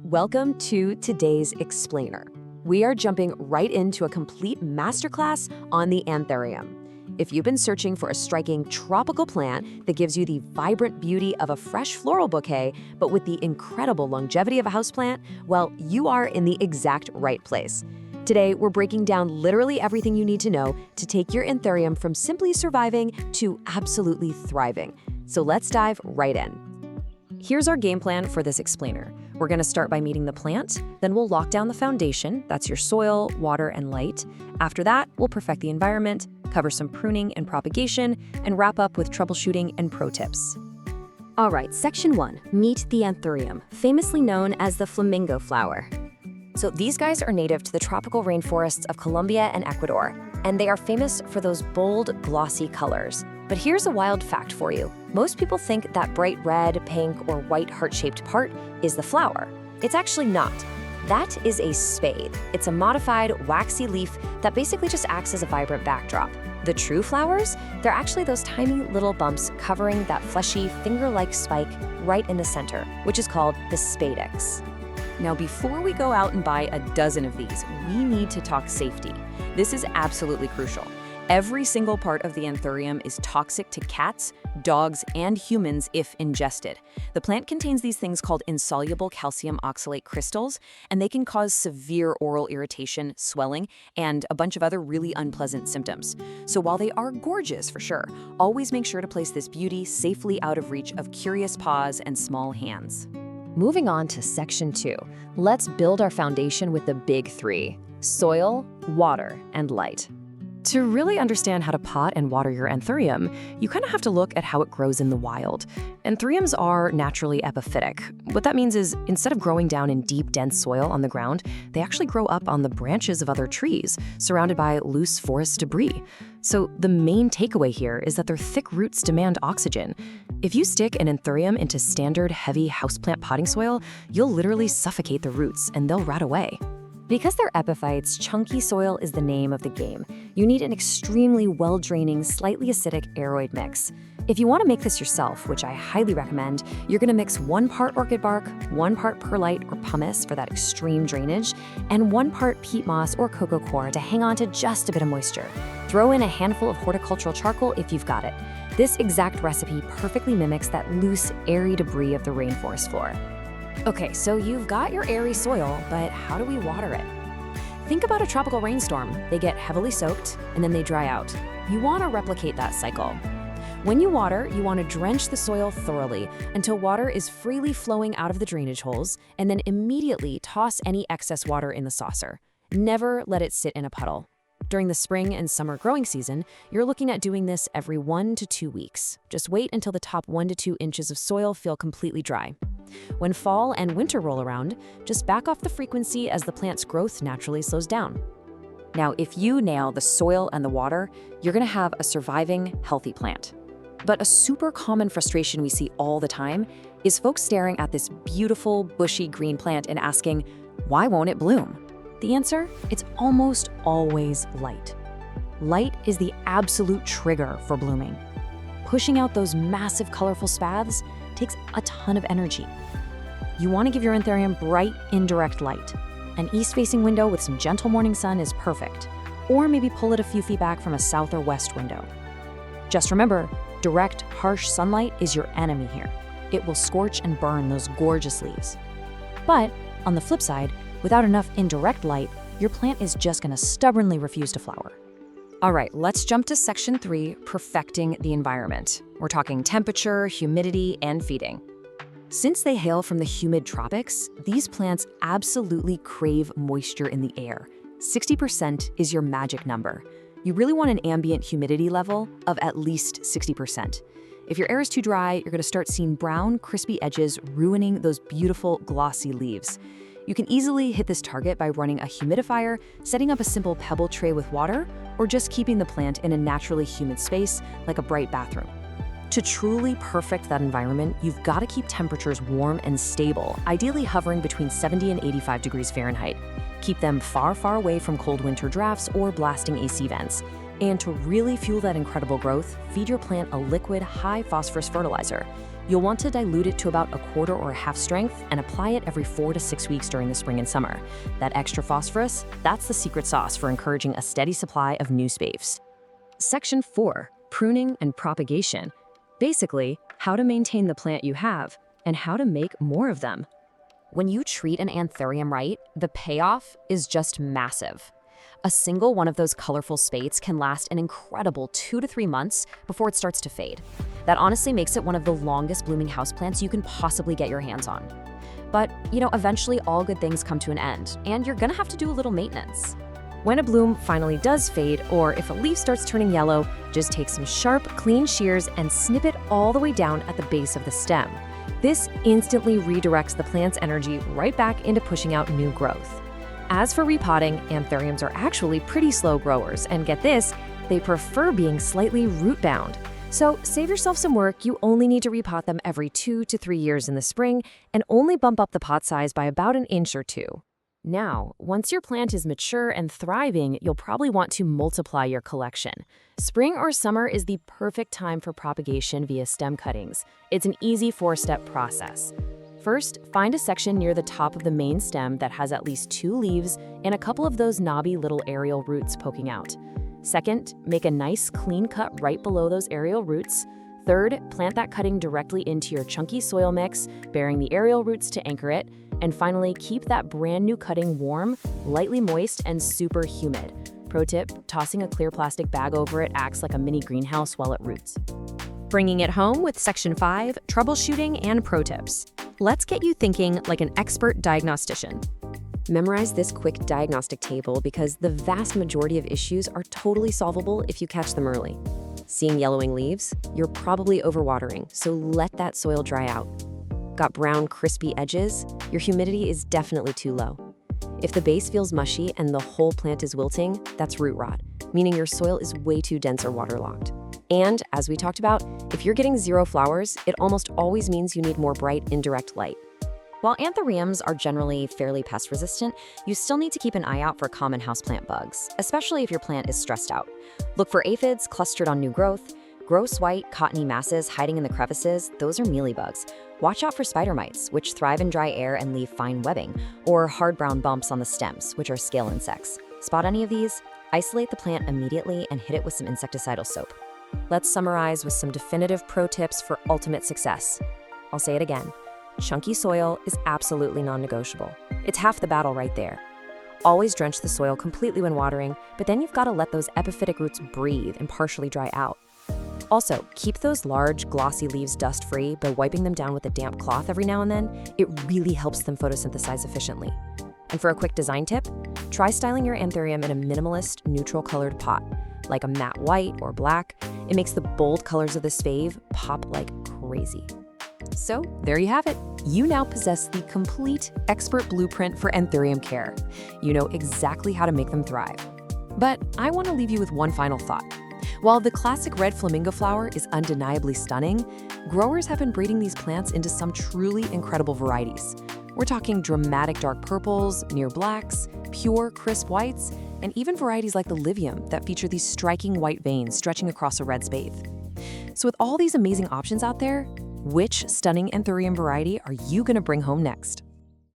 Welcome to today's Explainer. We are jumping right into a complete masterclass on the Anthurium. If you've been searching for a striking tropical plant that gives you the vibrant beauty of a fresh floral bouquet, but with the incredible longevity of a houseplant, well, you are in the exact right place. Today, we're breaking down literally everything you need to know to take your Anthurium from simply surviving to absolutely thriving. So let's dive right in. Here's our game plan for this explainer. We're going to start by meeting the plant, then we'll lock down the foundation, that's your soil, water, and light. After that, we'll perfect the environment, cover some pruning and propagation, and wrap up with troubleshooting and pro tips. All right, section 1, meet the Anthurium, famously known as the Flamingo Flower. So these guys are native to the tropical rainforests of Colombia and Ecuador, and they are famous for those bold, glossy colors. But here's a wild fact for you. Most people think that bright red, pink, or white heart-shaped part is the flower. It's actually not. That is a spathe. It's a modified, waxy leaf that basically just acts as a vibrant backdrop. The true flowers, they're actually those tiny little bumps covering that fleshy, finger-like spike right in the center, which is called the spadix. Now, before we go out and buy a dozen of these, we need to talk safety. This is absolutely crucial. Every single part of the Anthurium is toxic to cats, dogs, and humans if ingested. The plant contains these things called insoluble calcium oxalate crystals, and they can cause severe oral irritation, swelling, and a bunch of other really unpleasant symptoms. So while they are gorgeous for sure, always make sure to place this beauty safely out of reach of curious paws and small hands. Moving on to section 2, let's build our foundation with the big 3: soil, water, and light. To really understand how to pot and water your Anthurium, you kind of have to look at how it grows in the wild. Anthuriums are naturally epiphytic. What that means is instead of growing down in deep, dense soil on the ground, they actually grow up on the branches of other trees, surrounded by loose forest debris. So the main takeaway here is that their thick roots demand oxygen. If you stick an Anthurium into standard, heavy houseplant potting soil, you'll literally suffocate the roots and they'll rot away. Because they're epiphytes, chunky soil is the name of the game. You need an extremely well-draining, slightly acidic aroid mix. If you want to make this yourself, which I highly recommend, you're going to mix 1 part orchid bark, 1 part perlite or pumice for that extreme drainage, and 1 part peat moss or cocoa coir to hang on to just a bit of moisture. Throw in a handful of horticultural charcoal if you've got it. This exact recipe perfectly mimics that loose, airy debris of the rainforest floor. Okay, so you've got your airy soil, but how do we water it? Think about a tropical rainstorm. They get heavily soaked, and then they dry out. You want to replicate that cycle. When you water, you want to drench the soil thoroughly until water is freely flowing out of the drainage holes, and then immediately toss any excess water in the saucer. Never let it sit in a puddle. During the spring and summer growing season, you're looking at doing this every 1 to 2 weeks. Just wait until the top 1 to 2 inches of soil feel completely dry. When fall and winter roll around, just back off the frequency as the plant's growth naturally slows down. Now, if you nail the soil and the water, you're going to have a surviving, healthy plant. But a super common frustration we see all the time is folks staring at this beautiful, bushy green plant and asking, why won't it bloom? The answer? It's almost always light. Light is the absolute trigger for blooming. Pushing out those massive, colorful spathes takes a ton of energy. You want to give your Anthurium bright, indirect light. An east-facing window with some gentle morning sun is perfect, or maybe pull it a few feet back from a south or west window. Just remember, direct, harsh sunlight is your enemy here. It will scorch and burn those gorgeous leaves. But on the flip side, without enough indirect light, your plant is just going to stubbornly refuse to flower. All right, let's jump to section 3, perfecting the environment. We're talking temperature, humidity, and feeding. Since they hail from the humid tropics, these plants absolutely crave moisture in the air. 60% is your magic number. You really want an ambient humidity level of at least 60%. If your air is too dry, you're going to start seeing brown, crispy edges ruining those beautiful, glossy leaves. You can easily hit this target by running a humidifier, setting up a simple pebble tray with water, or just keeping the plant in a naturally humid space like a bright bathroom. To truly perfect that environment, you've got to keep temperatures warm and stable, ideally hovering between 70 and 85 degrees Fahrenheit. Keep them far, far away from cold winter drafts or blasting AC vents. And to really fuel that incredible growth, feed your plant a liquid, high phosphorus fertilizer. You'll want to dilute it to about a quarter or a half strength and apply it every 4 to 6 weeks during the spring and summer. That extra phosphorus, that's the secret sauce for encouraging a steady supply of new spaves. Section 4, pruning and propagation. Basically, how to maintain the plant you have and how to make more of them. When you treat an anthurium right, the payoff is just massive. A single one of those colorful spates can last an incredible 2 to 3 months before it starts to fade. That honestly makes it one of the longest blooming houseplants you can possibly get your hands on. But, eventually all good things come to an end, and you're gonna have to do a little maintenance. When a bloom finally does fade, or if a leaf starts turning yellow, just take some sharp, clean shears and snip it all the way down at the base of the stem. This instantly redirects the plant's energy right back into pushing out new growth. As for repotting, anthuriums are actually pretty slow growers, and get this, they prefer being slightly root-bound. So save yourself some work. You only need to repot them every 2 to 3 years in the spring and only bump up the pot size by about an inch or 2. Now, once your plant is mature and thriving, you'll probably want to multiply your collection. Spring or summer is the perfect time for propagation via stem cuttings. It's an easy 4-step process. First, find a section near the top of the main stem that has at least 2 leaves and a couple of those knobby little aerial roots poking out. Second, make a nice clean cut right below those aerial roots. Third, plant that cutting directly into your chunky soil mix, bearing the aerial roots to anchor it. And finally, keep that brand new cutting warm, lightly moist, and super humid. Pro tip, tossing a clear plastic bag over it acts like a mini greenhouse while it roots. Bringing it home with Section 5, troubleshooting and pro tips. Let's get you thinking like an expert diagnostician. Memorize this quick diagnostic table because the vast majority of issues are totally solvable if you catch them early. Seeing yellowing leaves? You're probably overwatering, so let that soil dry out. Got brown, crispy edges? Your humidity is definitely too low. If the base feels mushy and the whole plant is wilting, that's root rot, meaning your soil is way too dense or waterlogged. And, as we talked about, if you're getting 0 flowers, it almost always means you need more bright, indirect light. While anthuriums are generally fairly pest-resistant, you still need to keep an eye out for common houseplant bugs, especially if your plant is stressed out. Look for aphids clustered on new growth, gross white, cottony masses hiding in the crevices, those are mealybugs. Watch out for spider mites, which thrive in dry air and leave fine webbing, or hard brown bumps on the stems, which are scale insects. Spot any of these? Isolate the plant immediately and hit it with some insecticidal soap. Let's summarize with some definitive pro tips for ultimate success. I'll say it again. Chunky soil is absolutely non-negotiable. It's half the battle right there. Always drench the soil completely when watering, but then you've got to let those epiphytic roots breathe and partially dry out. Also, keep those large, glossy leaves dust-free by wiping them down with a damp cloth every now and then. It really helps them photosynthesize efficiently. And for a quick design tip, try styling your anthurium in a minimalist, neutral-colored pot, like a matte white or black. It makes the bold colors of this fave pop like crazy. So, there you have it. You now possess the complete expert blueprint for Anthurium Care. You know exactly how to make them thrive. But I want to leave you with one final thought. While the classic red flamingo flower is undeniably stunning, growers have been breeding these plants into some truly incredible varieties. We're talking dramatic dark purples, near blacks, pure crisp whites, and even varieties like the livium that feature these striking white veins stretching across a red spathe. So with all these amazing options out there, which stunning anthurium variety are you going to bring home next?